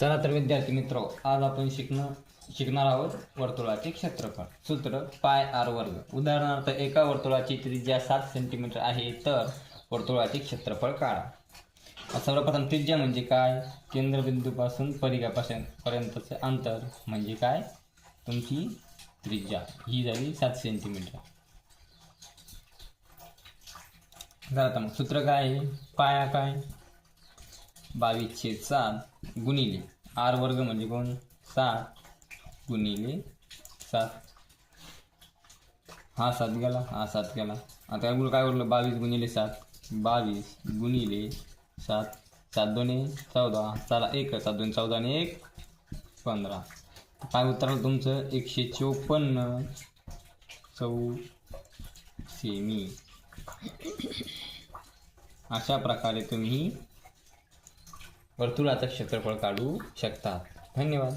चला तर विद्यार्थी मित्र, आज आपण शिकणार आहोत वर्तुळाचे क्षेत्रफळ. सूत्र पाय आर वर्ग. उदाहरणार्थ, एका वर्तुळाची त्रिज्या 7 सेंटीमीटर आहे, तर वर्तुळाचे क्षेत्रफळ काढा. सर्वप्रथम त्रिज्या म्हणजे काय? केंद्रबिंदूपासून परिघापर्यंतचे अंतर म्हणजे काय? तुमची त्रिज्या ही झाली 7 सेंटीमीटर. आता मग सूत्र काय आहे? पाया काय? 22/7 गुणिले आर वर्ग म्हणजे कोण? 7 गुणिले 7. हा 7 गेला, हा 7 गेला. आता काय उरलं? 22 गुणिले 7. 22 गुणिले 7. 7 दोन्ही 14. चला 1 7 2 14 आणि 1 15. काय उत्तर तुमचं? 154 सेमी. अशा प्रकारे तुम्ही वर्तुळाचं क्षेत्रफळ काढू शकता. धन्यवाद.